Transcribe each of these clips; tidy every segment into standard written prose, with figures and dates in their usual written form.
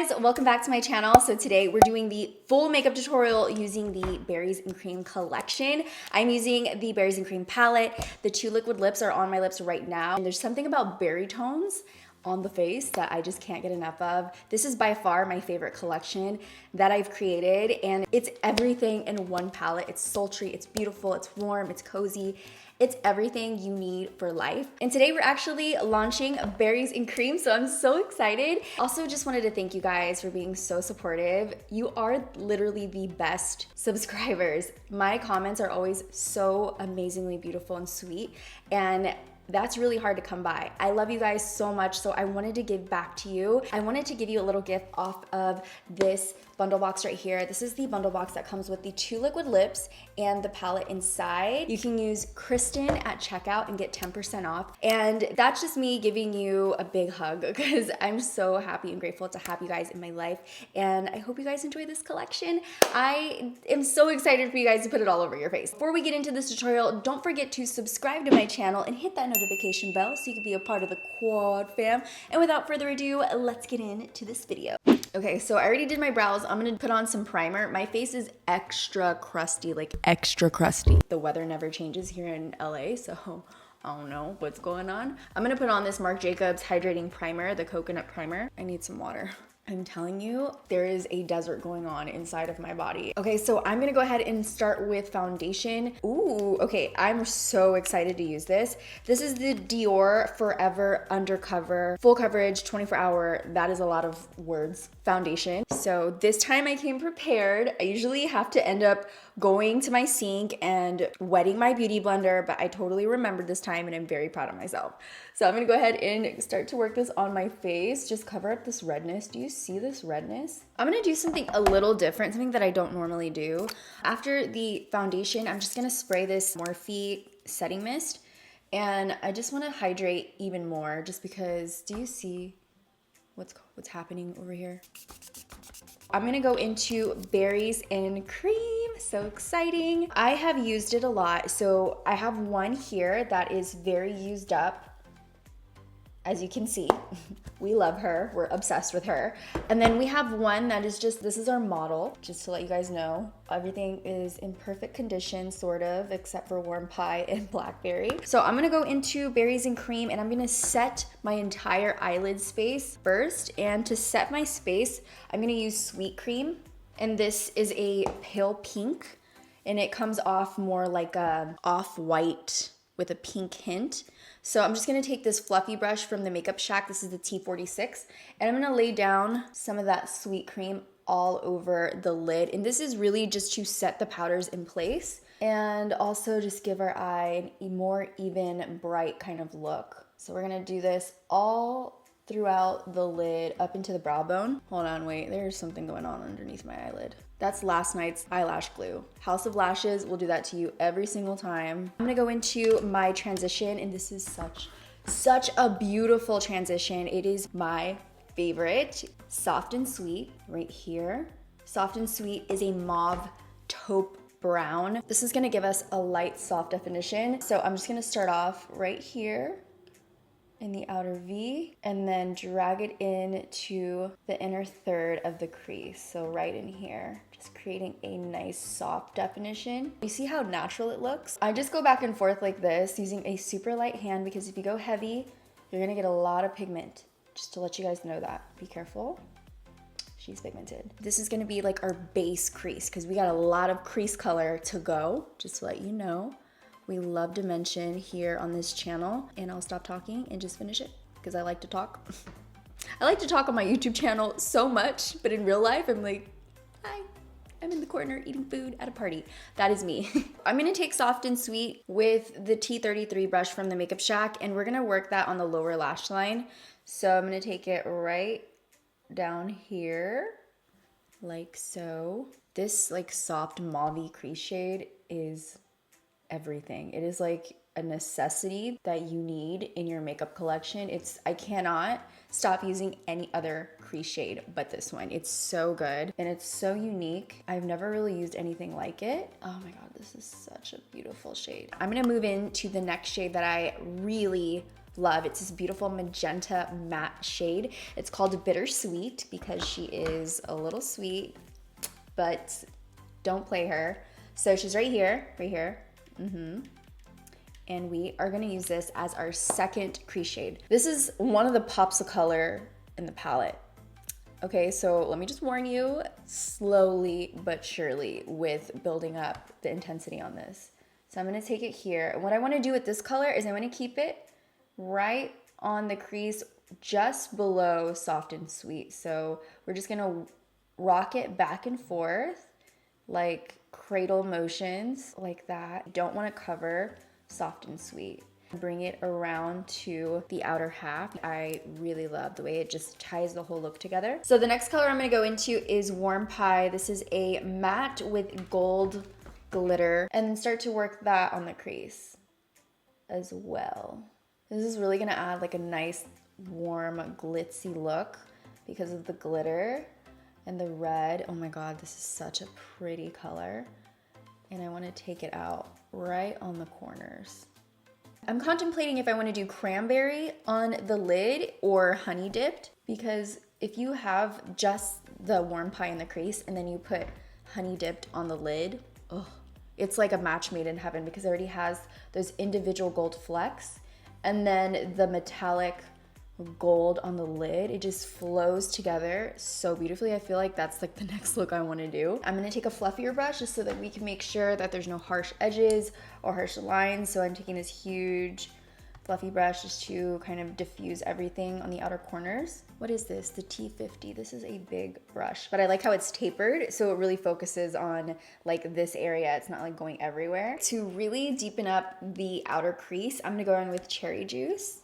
guys, welcome back to my channel. So today we're doing the full makeup tutorial using the Berries and Cream collection. I'm using the Berries and Cream palette. The two liquid lips are on my lips right now. And there's something about berry tones on the face that I just can't get enough of. This is by far my favorite collection that I've created, and it's everything in one palette. It's sultry, it's beautiful, it's warm, it's cozy. It's everything you need for life. And today we're actually launching Berries and Cream, so I'm so excited. Also, just wanted to thank you guys for being so supportive. You are literally the best subscribers. My comments are always so amazingly beautiful and sweet, and that's really hard to come by. I love you guys so much, so I wanted to give back to you. I wanted to give you a little gift off of this bundle box right here. This is the bundle box that comes with the two liquid lips and the palette inside. You can use Christen at checkout and get 10% off. And that's just me giving you a big hug because I'm so happy and grateful to have you guys in my life. And I hope you guys enjoy this collection. I am so excited for you guys to put it all over your face. Before we get into this tutorial, don't forget to subscribe to my channel and hit that notification bell so you can be a part of the quad fam. And without further ado, let's get into this video. Okay, so I already did my brows. I'm gonna put on some primer. My face is extra crusty, like extra crusty. The weather never changes here in LA, so I don't know what's going on. I'm gonna put on this Marc Jacobs hydrating primer, the coconut primer. I need some water. I'm telling you, there is a desert going on inside of my body. Okay, so I'm gonna go ahead and start with foundation. Ooh, okay, I'm so excited to use this. This is the Dior Forever Undercover Full Coverage 24-hour, that is a lot of words, foundation. So this time I came prepared. I usually have to end up going to my sink and wetting my beauty blender, but I totally remembered this time and I'm very proud of myself. So I'm gonna go ahead and start to work this on my face. Just cover up this redness. Do you see this redness? I'm gonna do something a little different, something that I don't normally do. After the foundation, I'm just gonna spray this Morphe setting mist, and I just wanna hydrate even more just because, do you see what's happening over here? I'm gonna go into Berries and Cream, so exciting. I have used it a lot, so I have one here that is very used up. As you can see, we love her, we're obsessed with her. And then we have one that is just, this is our model, just to let you guys know. Everything is in perfect condition, sort of, except for warm pie and blackberry. So I'm gonna go into Berries and Cream, and I'm gonna set my entire eyelid space first. And to set my space, I'm gonna use Sweet Cream. And this is a pale pink, and it comes off more like a off-white with a pink hint. So I'm just gonna take this fluffy brush from the Makeup Shack, this is the T46, and I'm gonna lay down some of that Sweet Cream all over the lid. And this is really just to set the powders in place and also just give our eye a more even, bright kind of look. So we're gonna do this all throughout the lid up into the brow bone. Hold on, wait, there's something going on underneath my eyelid. That's last night's eyelash glue. House of Lashes will do that to you every single time. I'm gonna go into my transition, and this is such a beautiful transition. It is my favorite. Soft and Sweet right here. Soft and Sweet is a mauve taupe brown. This is gonna give us a light, soft definition. So I'm just gonna start off right here in the outer V, and then drag it into the inner third of the crease. So right in here, just creating a nice soft definition. You see how natural it looks? I just go back and forth like this using a super light hand, because if you go heavy, you're gonna get a lot of pigment. Just to let you guys know that. Be careful. She's pigmented. This is gonna be like our base crease, because we got a lot of crease color to go, just to let you know. We love dimension here on this channel, and I'll stop talking and just finish it because I like to talk. I like to talk on my YouTube channel so much, but in real life, I'm like, hi, I'm in the corner eating food at a party. That is me. I'm gonna take Soft and Sweet with the T33 brush from the Makeup Shack, and we're gonna work that on the lower lash line. So I'm gonna take it right down here, like so. This like soft mauve crease shade is everything. It is like a necessity that you need in your makeup collection. I cannot stop using any other crease shade but this one. It's so good and it's so unique. I've never really used anything like it. Oh my god, this is such a beautiful shade. I'm gonna move into the next shade that I really love. It's this beautiful magenta matte shade. It's called Bittersweet because she is a little sweet, but don't play her. So she's right here, And we are gonna use this as our second crease shade. This is one of the pops of color in the palette. Okay, so let me just warn you, slowly but surely with building up the intensity on this. So I'm gonna take it here. And what I wanna do with this color is I wanna keep it right on the crease just below soft and sweet. So we're just gonna rock it back and forth like cradle motions like that. Don't wanna cover soft and sweet. Bring it around to the outer half. I really love the way it just ties the whole look together. So the next color I'm gonna go into is Warm Pie. This is a matte with gold glitter, and then start to work that on the crease as well. This is really gonna add like a nice warm glitzy look because of the glitter and the red. Oh my God, this is such a pretty color. And I wanna take it out right on the corners. I'm contemplating if I want to do cranberry on the lid or honey dipped, because if you have just the Warm Pie in the crease and then you put honey dipped on the lid, oh, it's like a match made in heaven because it already has those individual gold flecks and then the metallic gold on the lid. It just flows together so beautifully. I feel like that's like the next look I want to do. I'm going to take a fluffier brush just so that we can make sure that there's no harsh edges or harsh lines. So I'm taking this huge fluffy brush just to kind of diffuse everything on the outer corners. What is this? The T50. This is a big brush, but I like how it's tapered, so it really focuses on like this area. It's not like going everywhere. To really deepen up the outer crease, I'm gonna go in with Cherry Juice,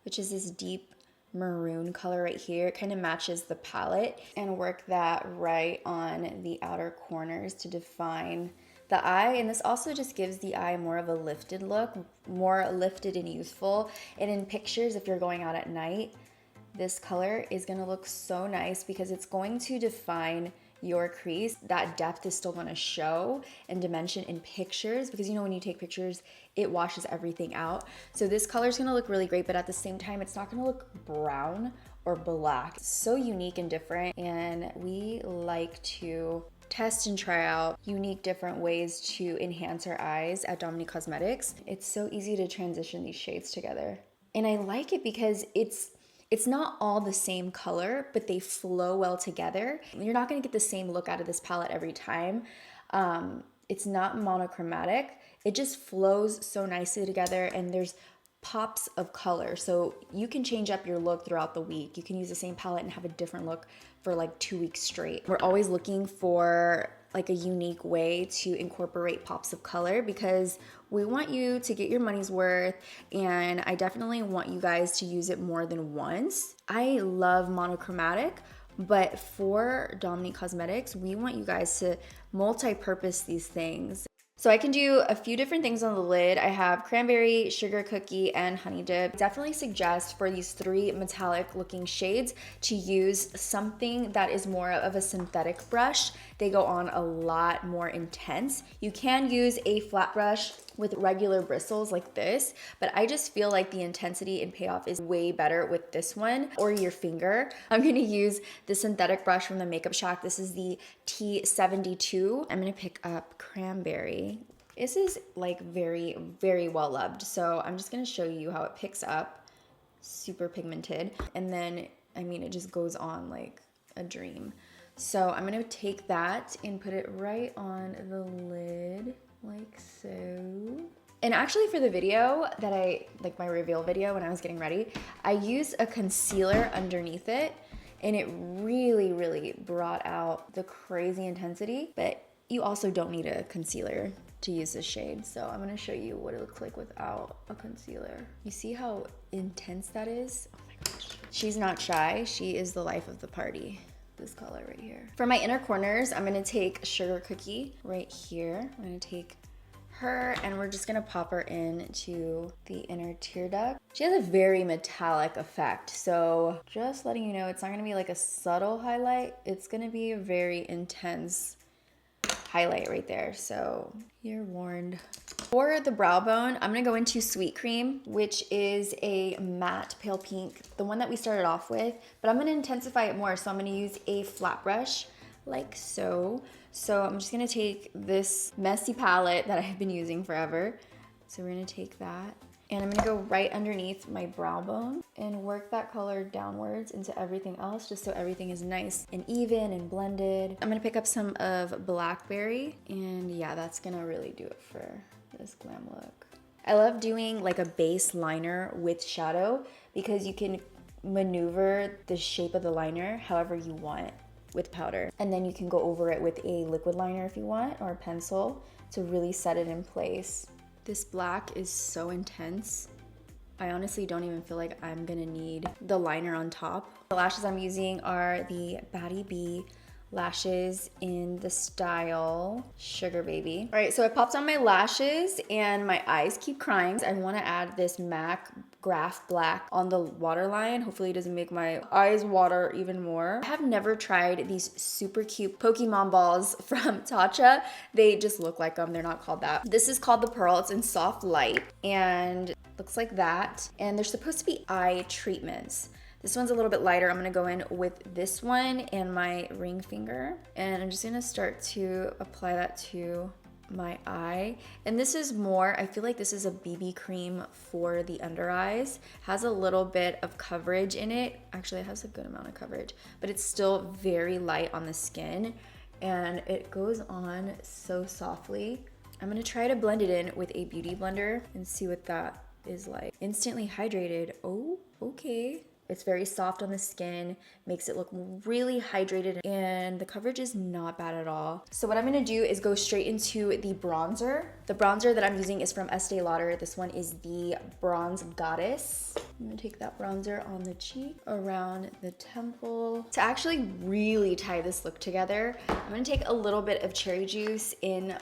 which is this deep maroon color right here. It kind of matches the palette, and work that right on the outer corners to define the eye. And this also just gives the eye more of a lifted look, more lifted and youthful. And in pictures, if you're going out at night, this color is gonna look so nice because it's going to define your crease. That depth is still gonna show and dimension in pictures because you know when you take pictures, it washes everything out. So this color is gonna look really great, but at the same time, it's not gonna look brown or black. It's so unique and different, and we like to test and try out unique different ways to enhance our eyes at Dominique Cosmetics. It's so easy to transition these shades together. And I like it because it's not all the same color, but they flow well together. You're not gonna get the same look out of this palette every time. It's not monochromatic. It just flows so nicely together, and there's pops of color. So you can change up your look throughout the week. You can use the same palette and have a different look for like 2 weeks straight. We're always looking for like a unique way to incorporate pops of color because we want you to get your money's worth, and I definitely want you guys to use it more than once. I love monochromatic, but for Dominique Cosmetics, we want you guys to multi-purpose these things. So I can do a few different things on the lid. I have cranberry, sugar cookie, and honey dip. Definitely suggest for these 3 metallic looking shades to use something that is more of a synthetic brush. They go on a lot more intense. You can use a flat brush with regular bristles like this, but I just feel like the intensity and payoff is way better with this one, or your finger. I'm gonna use the synthetic brush from the Makeup Shack. This is the T72. I'm gonna pick up cranberry. This is like very, very well loved. So I'm just gonna show you how it picks up, super pigmented. And then, I mean, it just goes on like a dream. So I'm gonna take that and put it right on the lid, like so. And actually for the video that like my reveal video when I was getting ready, I used a concealer underneath it, and it really, really brought out the crazy intensity. But you also don't need a concealer to use this shade. So I'm gonna show you what it looks like without a concealer. You see how intense that is? Oh my gosh. She's not shy. She is the life of the party. This color right here. For my inner corners, I'm gonna take Sugar Cookie right here. I'm gonna take her, and we're just gonna pop her into the inner tear duct. She has a very metallic effect, so just letting you know, it's not gonna be like a subtle highlight. It's gonna be a very intense highlight right there. So you're warned. For the brow bone, I'm gonna go into Sweet Cream, which is a matte pale pink, the one that we started off with, but I'm gonna intensify it more. So I'm gonna use a flat brush like so. So I'm just gonna take this messy palette that I've been using forever. So we're gonna take that and I'm gonna go right underneath my brow bone and work that color downwards into everything else, just so everything is nice and even and blended. I'm gonna pick up some of Blackberry, and yeah, that's gonna really do it for this glam look. I love doing like a base liner with shadow because you can maneuver the shape of the liner however you want with powder. And then you can go over it with a liquid liner if you want, or a pencil, to really set it in place. This black is so intense. I honestly don't even feel like I'm gonna need the liner on top. The lashes I'm using are the Baddie B lashes in the style Sugar Baby. All right, so I popped on my lashes and my eyes keep crying. I wanna add this MAC Graphlack on the waterline. Hopefully it doesn't make my eyes water even more. I have never tried these super cute Pokemon balls from Tatcha. They just look like them, they're not called that. This is called the Pearl, it's in soft light and looks like that. And they're supposed to be eye treatments. This one's a little bit lighter. I'm gonna go in with this one and my ring finger. And I'm just gonna start to apply that to my eye. And this is more, I feel like this is a BB cream for the under eyes. Has a little bit of coverage in it. Actually, it has a good amount of coverage, but it's still very light on the skin. And it goes on so softly. I'm gonna try to blend it in with a beauty blender and see what that is like. Instantly hydrated, oh, okay. It's very soft on the skin, makes it look really hydrated, and the coverage is not bad at all. So what I'm gonna do is go straight into the bronzer. The bronzer that I'm using is from Estee Lauder. This one is the Bronze Goddess. I'm gonna take that bronzer on the cheek, around the temple. To actually really tie this look together, I'm gonna take a little bit of cherry juice in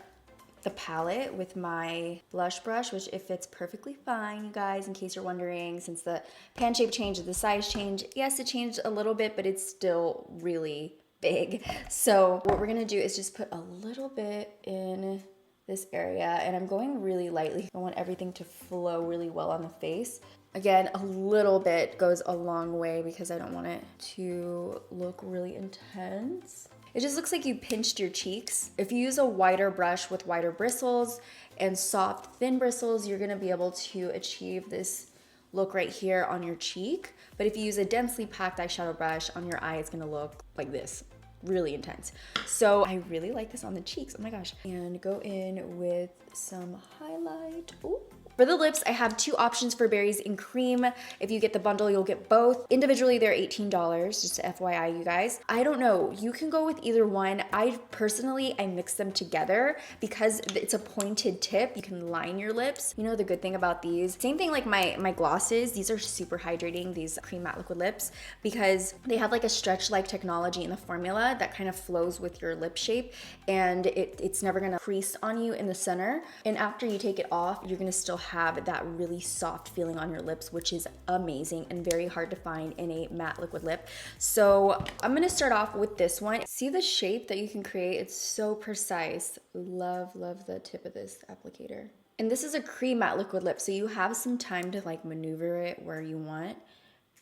the palette with my blush brush, which it fits perfectly fine, you guys, in case you're wondering, since the pan shape changed, the size changed. Yes, it changed a little bit, but it's still really big. So what we're gonna do is just put a little bit in this area, and I'm going really lightly. I want everything to flow really well on the face. Again, a little bit goes a long way because I don't want it to look really intense. It just looks like you pinched your cheeks. If you use a wider brush with wider bristles and soft, thin bristles, you're gonna be able to achieve this look right here on your cheek. But if you use a densely packed eyeshadow brush on your eye, it's gonna look like this, really intense. So I really like this on the cheeks, oh my gosh. And go in with some highlight. Ooh. For the lips, I have two options for berries and cream. If you get the bundle, you'll get both. Individually, they're $18, just FYI, you guys. I don't know, you can go with either one. I mix them together because it's a pointed tip. You can line your lips. You know the good thing about these? Same thing like my glosses. These are super hydrating, these cream matte liquid lips, because they have like a stretch-like technology in the formula that kind of flows with your lip shape, and it's never gonna crease on you in the center. And after you take it off, you're gonna still have that really soft feeling on your lips, which is amazing and very hard to find in a matte liquid lip. So I'm gonna start off with this one. See the shape that you can create? It's so precise. Love the tip of this applicator. And this is a cream matte liquid lip, so you have some time to like maneuver it where you want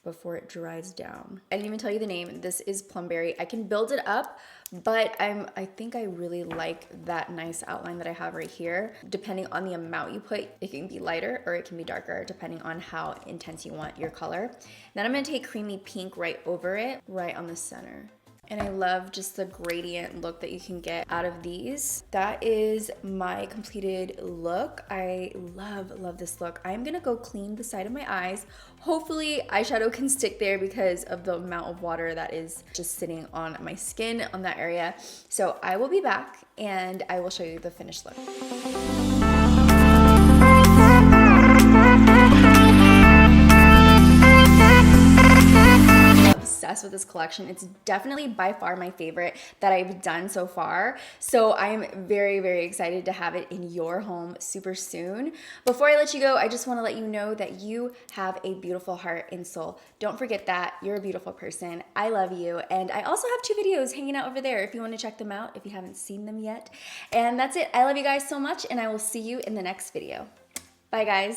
before it dries down. I didn't even tell you the name. This is Plumberry. I can build it up, but I think I really like that nice outline that I have right here. Depending on the amount you put, it can be lighter or it can be darker, depending on how intense you want your color. Then I'm gonna take Creamy Pink right over it, right on the center. And I love just the gradient look that you can get out of these. That is my completed look. I love this look. I'm gonna go clean the side of my eyes. Hopefully eyeshadow can stick there because of the amount of water that is just sitting on my skin on that area. So I will be back and I will show you the finished look. obsessed with this collection. It's definitely by far my favorite that I've done so far. So I'm very, very excited to have it in your home super soon. Before I let you go, I just want to let you know that you have a beautiful heart and soul. Don't forget that. You're a beautiful person. I love you. And I also have 2 videos hanging out over there if you want to check them out, if you haven't seen them yet. And that's it. I love you guys so much, and I will see you in the next video. Bye, guys.